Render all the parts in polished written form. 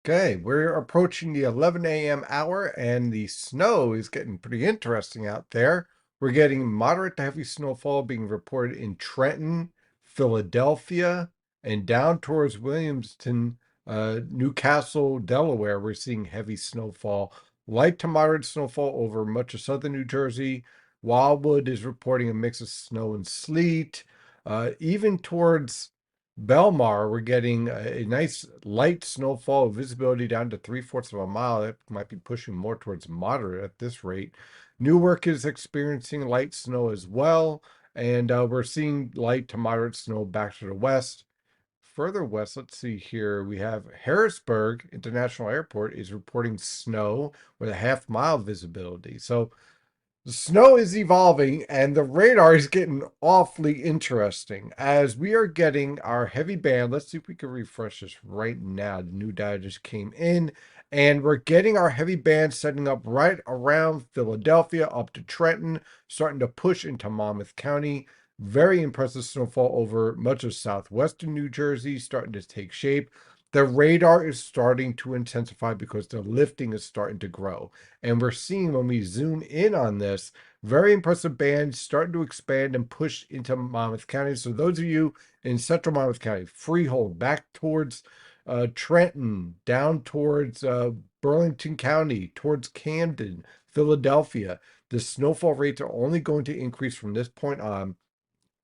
Okay, we're approaching the 11 a.m. hour, and the snow is getting pretty interesting out there. We're getting moderate to heavy snowfall being reported in Trenton, Philadelphia, and down towards Williamston, Newcastle, Delaware. We're seeing heavy snowfall, light to moderate snowfall over much of southern New Jersey. Wildwood is reporting a mix of snow and sleet. Even towards Belmar, we're getting a nice light snowfall, visibility down to three-fourths of a mile. That might be pushing more towards moderate at this rate. Newark is experiencing light snow as well, and we're seeing light to moderate snow back to the west. Further west, let's see here. We have Harrisburg International Airport is reporting snow with a half-mile visibility. So the snow is evolving and the radar is getting awfully interesting as we are getting our heavy band. Let's see if we can refresh this right now. The new data just came in and we're getting our heavy band setting up right around Philadelphia up to Trenton, starting to push into Monmouth County. Very impressive snowfall over much of southwestern New Jersey, starting to take shape. The radar is starting to intensify because the lifting is starting to grow. And we're seeing when we zoom in on this, very impressive band starting to expand and push into Monmouth County. So those of you in central Monmouth County, Freehold, back towards Trenton, down towards Burlington County, towards Camden, Philadelphia, the snowfall rates are only going to increase from this point on.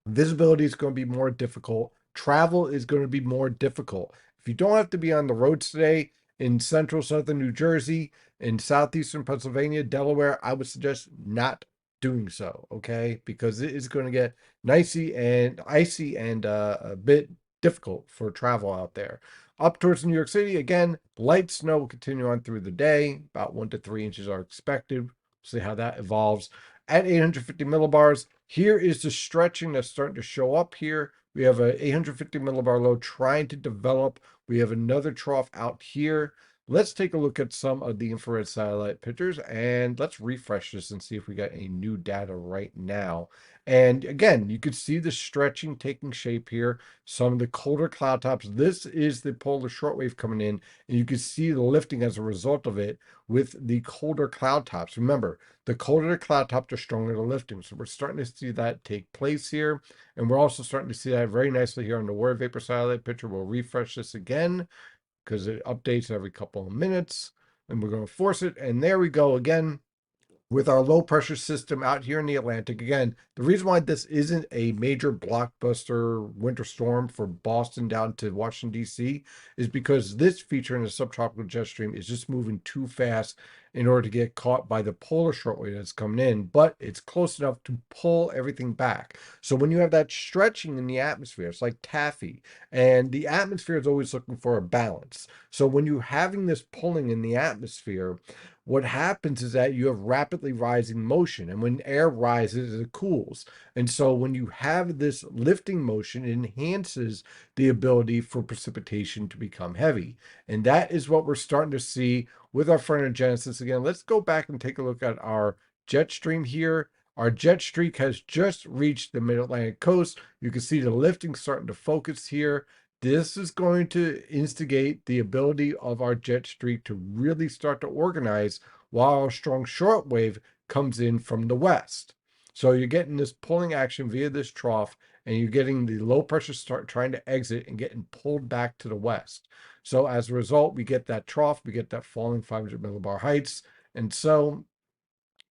Visibility is going to be more difficult. Travel is going to be more difficult. If you don't have to be on the roads today in central southern New Jersey, in southeastern Pennsylvania, Delaware, I would suggest not doing so, okay? Because it is going to get icy and a bit difficult for travel out there. Up towards New York City, again, light snow will continue on through the day. About 1 to 3 inches are expected. See how that evolves. At 850 millibars, here is the stretching that's starting to show up here. We have a 850 millibar low trying to develop. We have another trough out here. Let's take a look at some of the infrared satellite pictures and let's refresh this and see if we got any new data right now. And again, you can see the stretching taking shape here. Some of the colder cloud tops. This is the polar shortwave coming in, and you can see the lifting as a result of it with the colder cloud tops. Remember, the colder the cloud top, the stronger the lifting. So we're starting to see that take place here. And we're also starting to see that very nicely here on the water vapor satellite picture. We'll refresh this again because it updates every couple of minutes. And we're going to force it. And there we go again with our low pressure system out here in the Atlantic. Again, the reason why this isn't a major blockbuster winter storm for Boston down to Washington, D.C., is because this feature in the subtropical jet stream is just moving too fast in order to get caught by the polar shortwave that's coming in, but it's close enough to pull everything back. So when you have that stretching in the atmosphere, it's like taffy, and the atmosphere is always looking for a balance. So when you're having this pulling in the atmosphere, what happens is that you have rapidly rising motion, and when air rises it cools, and so when you have this lifting motion it enhances the ability for precipitation to become heavy, and that is what we're starting to see with our phrenologenesis. Again, let's go back and take a look at our jet stream here. Our jet streak has just reached the mid-Atlantic coast. You can see the lifting starting to focus here. This is going to instigate the ability of our jet streak to really start to organize while a strong shortwave comes in from the west. So you're getting this pulling action via this trough, and you're getting the low pressure start trying to exit and getting pulled back to the west. So as a result, we get that trough, we get that falling 500 millibar heights. And so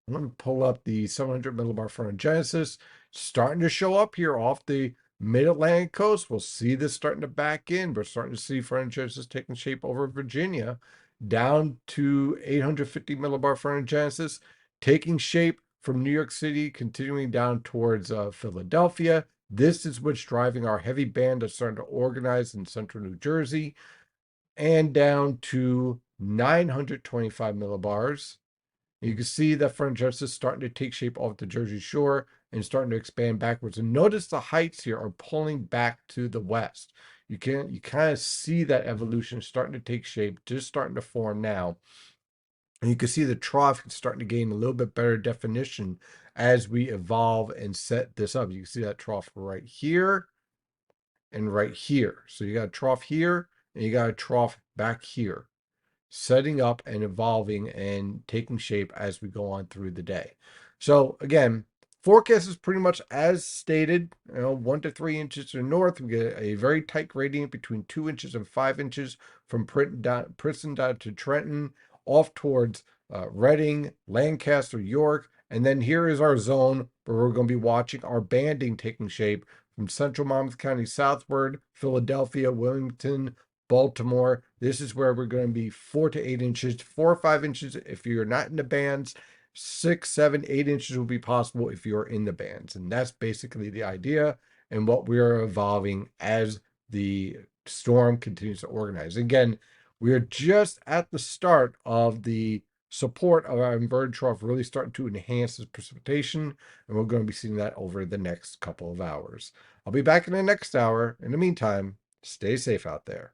I'm going to pull up the 700 millibar phrenologenesis, starting to show up here off the mid-Atlantic coast. We'll see this starting to back in. We're starting to see phrenologenesis taking shape over Virginia, down to 850 millibar phrenologenesis, taking shape from New York City, continuing down towards Philadelphia. This is what's driving our heavy band that's starting to organize in central New Jersey, and down to 925 millibars. You can see that phrenologenesis is starting to take shape off the Jersey Shore and starting to expand backwards. And notice the heights here are pulling back to the west. You kind of see that evolution starting to take shape, just starting to form now. And you can see the trough starting to gain a little bit better definition as we evolve and set this up. You can see that trough right here and right here. So you got a trough here and you got a trough back here. setting up and evolving and taking shape as we go on through the day. So again, forecast is pretty much as stated. 1 to 3 inches to the north. We get a very tight gradient between 2 inches and 5 inches from Princeton down to Trenton, off towards Reading, Lancaster, York, and then here is our zone where we're going to be watching our banding taking shape from central Monmouth County southward, Philadelphia, Wilmington, Baltimore. This is where we're going to be 4 to 8 inches, 4 or 5 inches if you're not in the bands. 6, 7, 8 inches will be possible if you're in the bands. And that's basically the idea and what we are evolving as the storm continues to organize. Again, we are just at the start of the support of our inverted trough really starting to enhance this precipitation, and we're going to be seeing that over the next couple of hours. I'll be back in the next hour. In the meantime, stay safe out there.